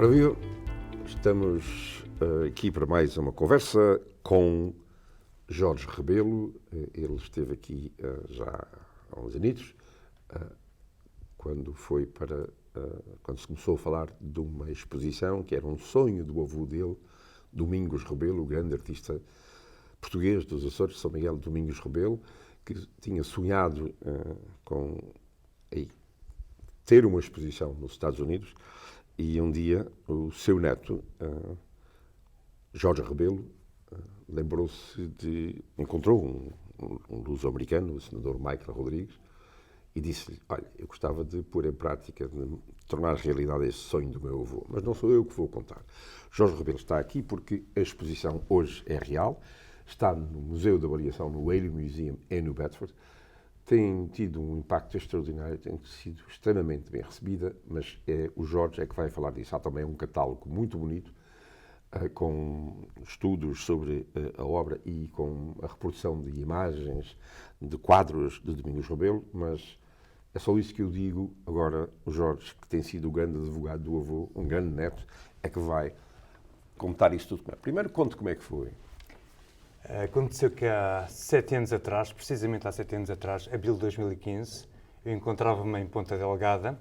Ora viu, estamos aqui para mais uma conversa com Jorge Rebelo. Ele esteve aqui já há uns anitos, quando se começou a falar de uma exposição que era um sonho do avô dele, Domingos Rebelo, o grande artista português dos Açores de São Miguel, Domingos Rebelo, que tinha sonhado com ter uma exposição nos Estados Unidos. E um dia o seu neto, Jorge Rebelo, encontrou um luso-americano, o senador Michael Rodrigues, e disse-lhe: olha, eu gostava de pôr em prática, de tornar realidade este sonho do meu avô, mas não sou eu que vou contar. Jorge Rebelo está aqui porque a exposição hoje é real, está no Museu da Avaliação, no Whaley Museum, em New Bedford. Tem tido um impacto extraordinário, tem sido extremamente bem recebida, mas o Jorge é que vai falar disso. Há também um catálogo muito bonito, com estudos sobre a obra e com a reprodução de imagens, de quadros de Domingos Rebelo, mas é só isso que eu digo. Agora, o Jorge, que tem sido o grande advogado do avô, um grande neto, é que vai contar isto tudo. Primeiro, conte como é que foi. Aconteceu que há 7 anos atrás, precisamente há 7 anos atrás, abril de 2015, eu encontrava-me em Ponta Delgada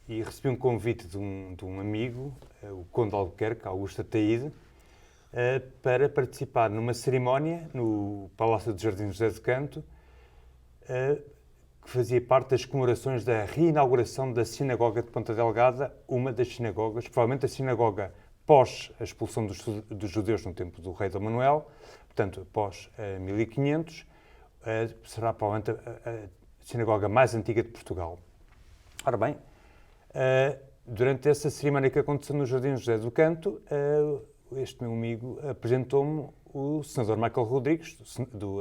e recebi um convite de um amigo, o Conde de Albuquerque, Augusto Ataíde, para participar numa cerimónia no Palácio dos Jardins José do Canto, que fazia parte das comemorações da reinauguração da Sinagoga de Ponta Delgada, uma das sinagogas, provavelmente a sinagoga pós a expulsão dos judeus no tempo do rei Dom Manuel, portanto, pós 1500, será provavelmente a sinagoga mais antiga de Portugal. Ora bem, durante essa cerimónia que aconteceu no Jardim José do Canto, este meu amigo apresentou-me o senador Michael Rodrigues,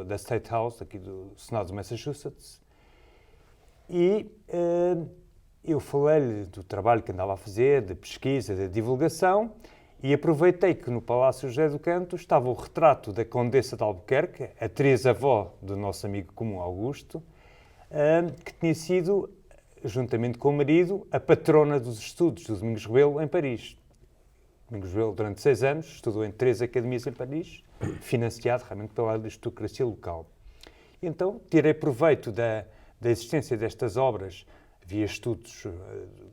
da State House, aqui do Senado de Massachusetts, e eu falei-lhe do trabalho que andava a fazer, de pesquisa, de divulgação, e aproveitei que no Palácio José do Canto estava o retrato da Condessa de Albuquerque, atriz-avó do nosso amigo comum Augusto, que tinha sido, juntamente com o marido, a patrona dos estudos do Domingos Rebelo em Paris. Domingos Rebelo, durante 6 anos, estudou em 3 academias em Paris, financiado realmente pela aristocracia local. E então tirei proveito da existência destas obras. Havia estudos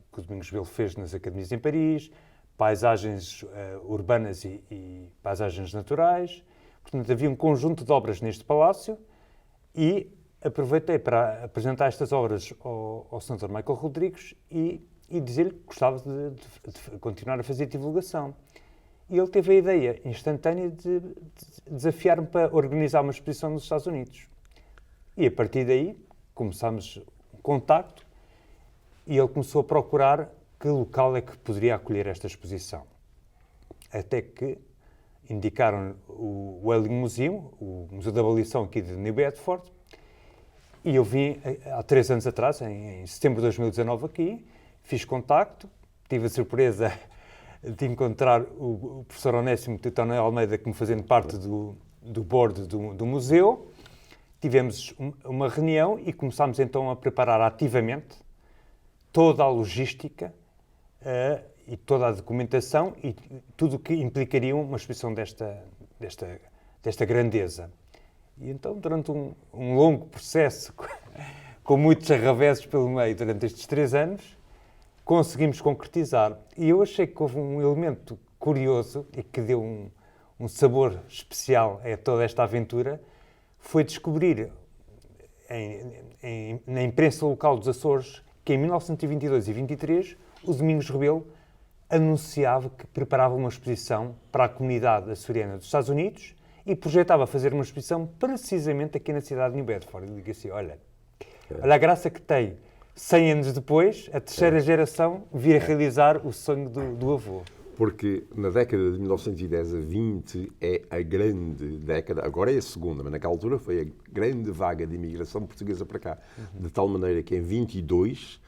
que o Domingos Rebelo fez nas academias em Paris, paisagens urbanas e paisagens naturais. Portanto, havia um conjunto de obras neste palácio e aproveitei para apresentar estas obras ao senador Michael Rodrigues e dizer-lhe que gostava de continuar a fazer divulgação. E ele teve a ideia instantânea de desafiar-me para organizar uma exposição nos Estados Unidos. E a partir daí começámos um contacto e ele começou a procurar que local é que poderia acolher esta exposição. Até que indicaram o Whaley Museum, o Museu da Avaliação aqui de New Bedford, e eu vim há 3 anos atrás, em setembro de 2019 aqui, fiz contacto, tive a surpresa de encontrar o professor Onésimo Teutónio Almeida como fazendo parte do board do museu. Tivemos uma reunião e começámos então a preparar ativamente toda a logística e toda a documentação e tudo o que implicaria uma exposição desta grandeza. E então, durante um longo processo, com muitos arraveses pelo meio, durante estes 3 anos, conseguimos concretizar. E eu achei que houve um elemento curioso e que deu um sabor especial a toda esta aventura, foi descobrir na imprensa local dos Açores que em 1922 e 23 o Domingos Rebelo anunciava que preparava uma exposição para a comunidade açoriana dos Estados Unidos e projetava fazer uma exposição precisamente aqui na cidade de New Bedford. Eu digo assim, olha a graça que tem 100 anos depois, a terceira geração vir a realizar o sonho do avô. Porque na década de 1910 a 20 é a grande década, agora é a segunda, mas naquela altura foi a grande vaga de imigração portuguesa para cá. De tal maneira que em 22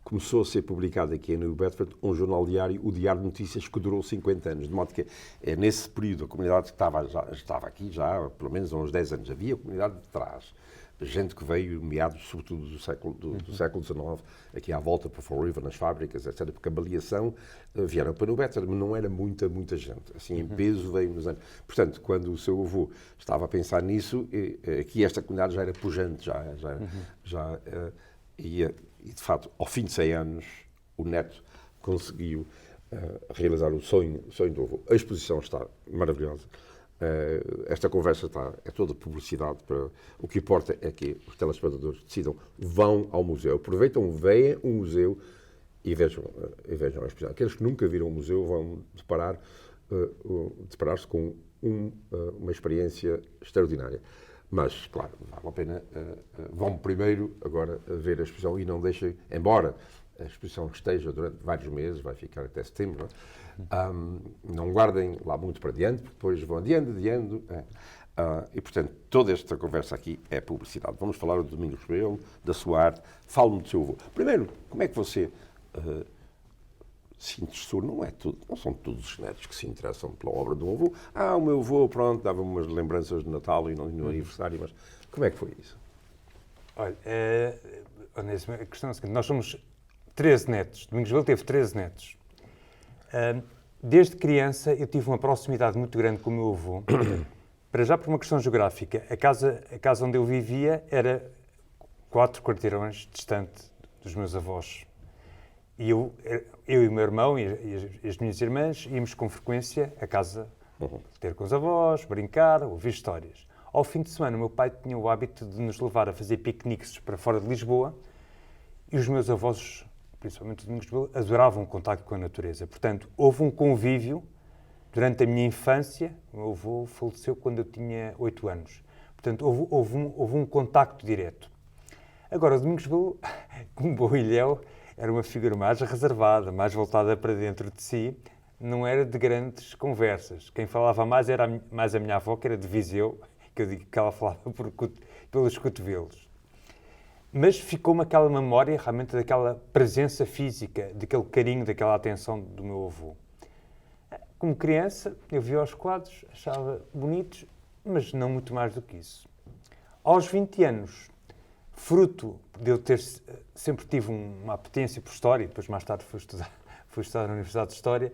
começou a ser publicado aqui em New Bedford um jornal diário, o Diário de Notícias, que durou 50 anos. De modo que é nesse período a comunidade que estava aqui já, pelo menos há uns 10 anos, havia a comunidade de trás. gente que veio, meados, sobretudo do século XIX, aqui à volta para Fall River, nas fábricas, etc., porque a baleação vieram para o Better, mas não era muita gente. Assim, em peso veio nos anos. Portanto, quando o seu avô estava a pensar nisso, aqui esta comunidade já era pujante, já ia, e de facto, ao fim de 100 anos, o neto conseguiu realizar o sonho do avô. A exposição está maravilhosa. Esta conversa é toda publicidade. O que importa é que os telespectadores decidam, vão ao museu, aproveitam, veem o museu e vejam a exposição. Aqueles que nunca viram o museu vão deparar-se com uma experiência extraordinária. Mas, claro, vale a pena, vão primeiro agora ver a exposição e não deixem, embora a exposição esteja durante vários meses, vai ficar até setembro, não guardem lá muito para diante, porque depois vão adiando. E, portanto, toda esta conversa aqui é publicidade. Vamos falar do Domingos Rebelo, da sua arte. Fale-me do seu avô. Primeiro, como é que você se interessou? Não são todos os netos que se interessam pela obra do avô. O meu avô, pronto, dava-me umas lembranças de Natal e no aniversário, mas como é que foi isso? Olha, a questão é a seguinte, nós somos 13 netos. Domingos Rebelo teve 13 netos. Desde criança eu tive uma proximidade muito grande com o meu avô. Para já por uma questão geográfica. A casa onde eu vivia era 4 quarteirões distante dos meus avós. E eu e o meu irmão e as minhas irmãs íamos com frequência a casa ter com os avós, brincar, ouvir histórias. Ao fim de semana, o meu pai tinha o hábito de nos levar a fazer piqueniques para fora de Lisboa e os meus avós, principalmente o Domingos Rebelo, adoravam o contacto com a natureza. Portanto, houve um convívio durante a minha infância. O meu avô faleceu quando eu tinha 8 anos. Portanto, houve um contacto direto. Agora, o Domingos Rebelo, como bom ilhéu, era uma figura mais reservada, mais voltada para dentro de si, não era de grandes conversas. Quem falava mais era mais a minha avó, que era de Viseu, que eu digo que ela falava pelos cotovelos. Mas ficou-me aquela memória realmente daquela presença física, daquele carinho, daquela atenção do meu avô. Como criança, eu via os quadros, achava bonitos, mas não muito mais do que isso. Aos 20 anos, fruto de eu sempre tive uma apetência por História, e depois mais tarde fui estudar na Universidade de História,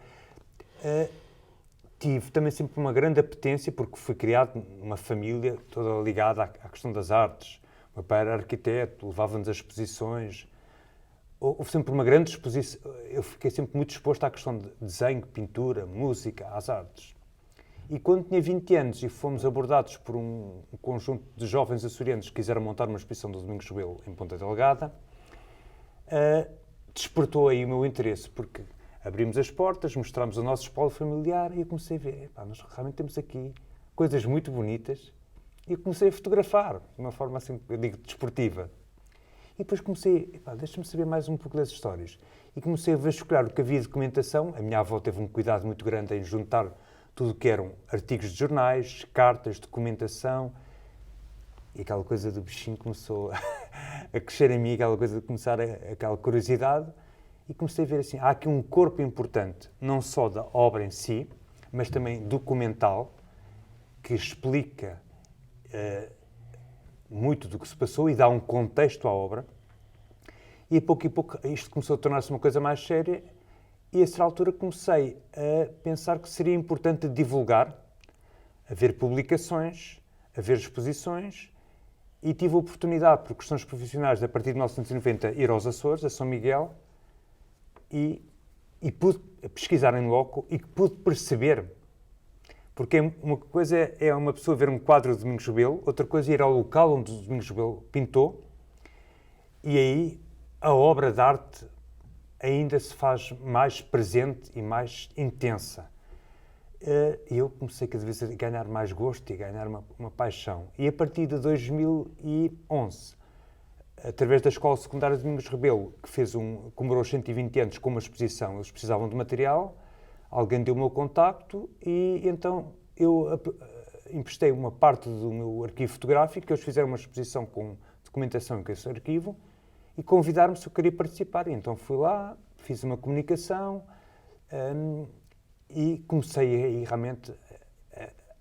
tive também sempre uma grande apetência, porque fui criado numa família toda ligada à questão das artes. O meu pai era arquiteto, levava-nos a exposições. Houve sempre uma grande exposição. Eu fiquei sempre muito exposto à questão de desenho, pintura, música, às artes. E quando tinha 20 anos e fomos abordados por um conjunto de jovens açorianos que quiseram montar uma exposição do Domingos Rebelo em Ponta Delgada, despertou aí o meu interesse, porque abrimos as portas, mostramos o nosso espólio familiar e eu comecei a ver, nós realmente temos aqui coisas muito bonitas. E eu comecei a fotografar, de uma forma assim, eu digo, desportiva. E depois comecei, deixa-me saber mais um pouco das histórias. E comecei a vasculhar o que havia de documentação. A minha avó teve um cuidado muito grande em juntar tudo o que eram artigos de jornais, cartas, documentação. E aquela coisa do bichinho começou a crescer em mim, aquela coisa de começar aquela curiosidade. E comecei a ver assim, há aqui um corpo importante, não só da obra em si, mas também documental, que explica muito do que se passou e dá um contexto à obra. E pouco isto começou a tornar-se uma coisa mais séria e a certa altura comecei a pensar que seria importante divulgar, a ver publicações, a ver exposições e tive a oportunidade, por questões profissionais, a partir de 1990, ir aos Açores, a São Miguel e pude pesquisar em loco e pude perceber. Porque uma coisa é uma pessoa ver um quadro de Domingos Rebelo, outra coisa é ir ao local onde o Domingos Rebelo pintou e aí a obra de arte ainda se faz mais presente e mais intensa. E eu comecei cada vez a ganhar mais gosto e a ganhar uma paixão. E a partir de 2011, através da Escola Secundária de Domingos Rebelo, que comemorou os 120 anos com uma exposição, eles precisavam de material, alguém deu o meu contacto e então eu emprestei uma parte do meu arquivo fotográfico, que eles fizeram uma exposição com documentação com esse arquivo e convidaram-me se eu queria participar. E então fui lá, fiz uma comunicação e comecei aí realmente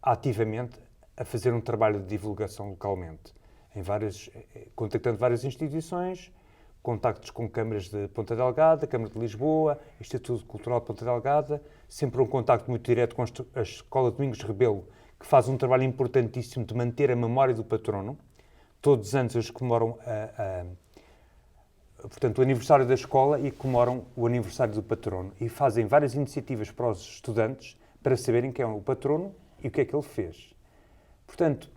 ativamente a fazer um trabalho de divulgação localmente. contactando várias instituições, contactos com câmaras de Ponta Delgada, Câmara de Lisboa, Instituto Cultural de Ponta Delgada, sempre um contacto muito direto com a Escola Domingos Rebelo, que faz um trabalho importantíssimo de manter a memória do patrono. Todos os anos eles comemoram portanto, o aniversário da escola e comemoram o aniversário do patrono. E fazem várias iniciativas para os estudantes para saberem quem é o patrono e o que é que ele fez. Portanto,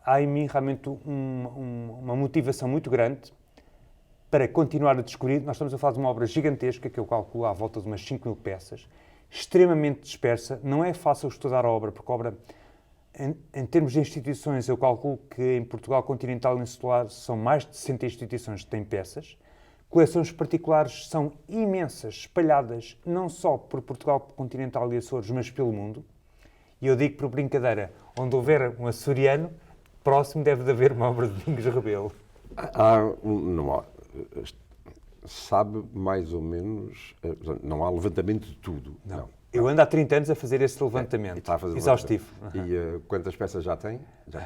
há em mim realmente uma motivação muito grande para continuar a descobrir. Nós estamos a falar de uma obra gigantesca, que eu calculo à volta de umas 5.000 peças, extremamente dispersa. Não é fácil estudar a obra, porque a obra, em termos de instituições, eu calculo que em Portugal continental e insular são mais de 60 instituições que têm peças. Coleções particulares são imensas, espalhadas não só por Portugal continental e Açores, mas pelo mundo. E eu digo por brincadeira, onde houver um açoriano, próximo deve de haver uma obra de Domingos Rebelo. Sabe mais ou menos, não há levantamento de tudo. Não. Eu ando há 30 anos a fazer esse levantamento, está a fazer exaustivo. E quantas peças já tem?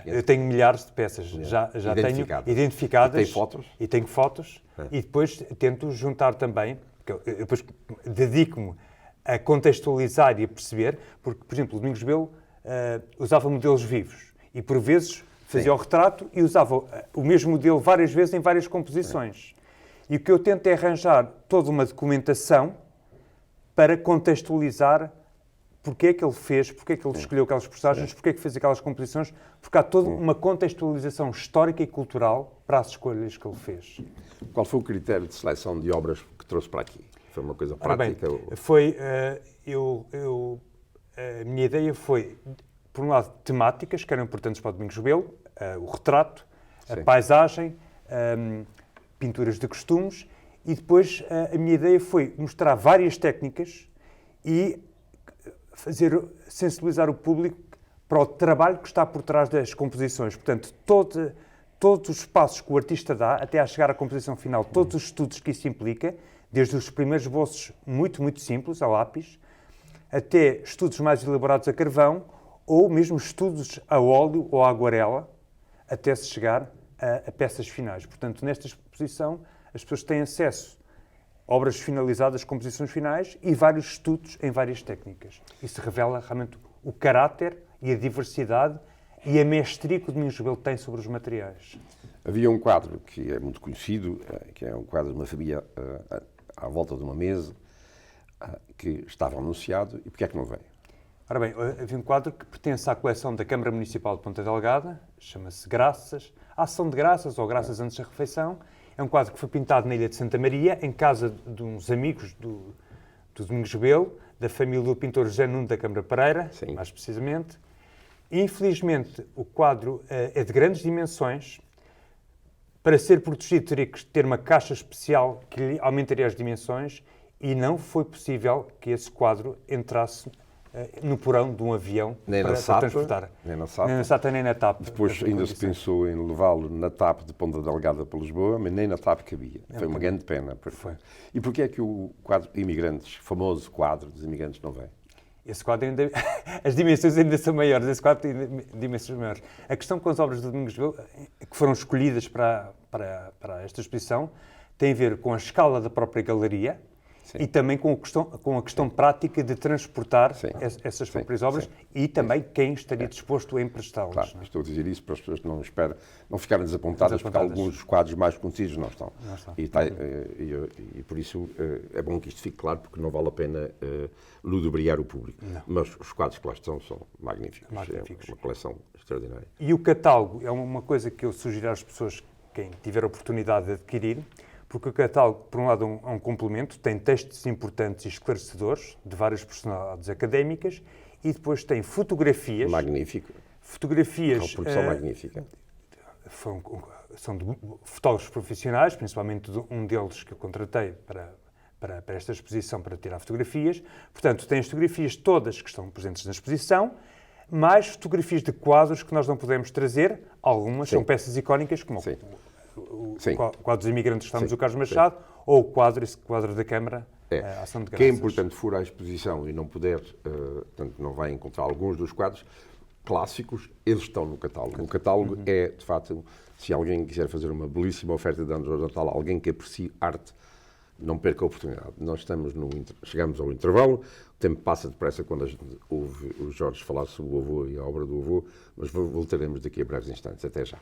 Eu tenho milhares de peças, já tenho identificadas. E tem fotos? E tenho fotos, e depois tento juntar também, porque eu depois dedico-me a contextualizar e a perceber, porque, por exemplo, o Domingos Rebelo usava modelos vivos e, por vezes, fazia o retrato e usava o mesmo modelo várias vezes em várias composições. E o que eu tento é arranjar toda uma documentação para contextualizar porque é que ele fez, porque é que ele escolheu aquelas personagens, porque é que fez aquelas composições, porque há toda uma contextualização histórica e cultural para as escolhas que ele fez. Qual foi o critério de seleção de obras que trouxe para aqui? Foi uma coisa prática? A minha ideia foi, por um lado, temáticas que eram importantes para o Domingos Rebelo, o retrato, a paisagem, pinturas de costumes, e depois a minha ideia foi mostrar várias técnicas e sensibilizar o público para o trabalho que está por trás das composições. Portanto, todos os passos que o artista dá até a chegar à composição final, todos os estudos que isso implica, desde os primeiros esboços muito, muito simples, a lápis, até estudos mais elaborados a carvão, ou mesmo estudos a óleo ou a aguarela, até se chegar a peças finais. Portanto, nesta exposição, as pessoas têm acesso a obras finalizadas, composições finais e vários estudos em várias técnicas. Isso revela realmente o caráter e a diversidade e a mestria que o Domingos Rebelo tem sobre os materiais. Havia um quadro que é muito conhecido, que é um quadro de uma família à volta de uma mesa, que estava anunciado, e porquê é que não veio? Ora bem, havia um quadro que pertence à coleção da Câmara Municipal de Ponta Delgada, chama-se Graças, Ação de Graças ou Graças antes da Refeição. É um quadro que foi pintado na Ilha de Santa Maria, em casa de uns amigos do Domingos Rebelo, da família do pintor José Nuno da Câmara Pereira, Sim. mais precisamente. Infelizmente, o quadro é de grandes dimensões. Para ser protegido, teria que ter uma caixa especial que lhe aumentaria as dimensões e não foi possível que esse quadro entrasse no porão de um avião para transportar. Nem na SATA, nem na TAP. Depois ainda se pensou em levá-lo na TAP de Ponta Delgada para Lisboa, mas nem na TAP cabia. Foi uma grande pena. Foi. E porquê é que o quadro Imigrantes, famoso quadro dos Imigrantes, não vem? Esse quadro ainda... As dimensões ainda são maiores. Esse quadro tem dimensões maiores. A questão com as obras do Domingos Rebelo, que foram escolhidas para esta exposição, tem a ver com a escala da própria galeria. Sim. E também com a questão prática de transportar essas próprias obras e também quem estaria disposto a emprestá-las. Claro, estou a dizer isso para as pessoas que não ficarem desapontadas, porque alguns dos quadros mais conhecidos não estão. E por isso é bom que isto fique claro, porque não vale a pena ludibriar o público. Não. Mas os quadros que lá estão são magníficos. É uma coleção extraordinária. E o catálogo é uma coisa que eu sugiro às pessoas, quem tiver a oportunidade de adquirir, porque o catálogo, por um lado, é um complemento, tem textos importantes e esclarecedores de várias personalidades académicas e depois tem fotografias. Magnífico. Fotografias. Uma produção magnífica. São de fotógrafos profissionais, principalmente um deles que eu contratei para esta exposição para tirar fotografias. Portanto, tem as fotografias todas que estão presentes na exposição, mais fotografias de quadros que nós não podemos trazer. Algumas são peças icónicas, como o quadro dos Imigrantes que estamos do Carlos Machado, ou esse quadro da Câmara, a Ação de Graças. Quem é importante for à exposição e não puder, portanto, não vai encontrar alguns dos quadros, clássicos, eles estão no catálogo. O catálogo é, de facto, se alguém quiser fazer uma belíssima oferta de anos de Natal, alguém que aprecie arte, não perca a oportunidade. Nós chegamos ao intervalo, o tempo passa depressa quando a gente ouve o Jorge falar sobre o avô e a obra do avô, mas voltaremos daqui a breves instantes. Até já.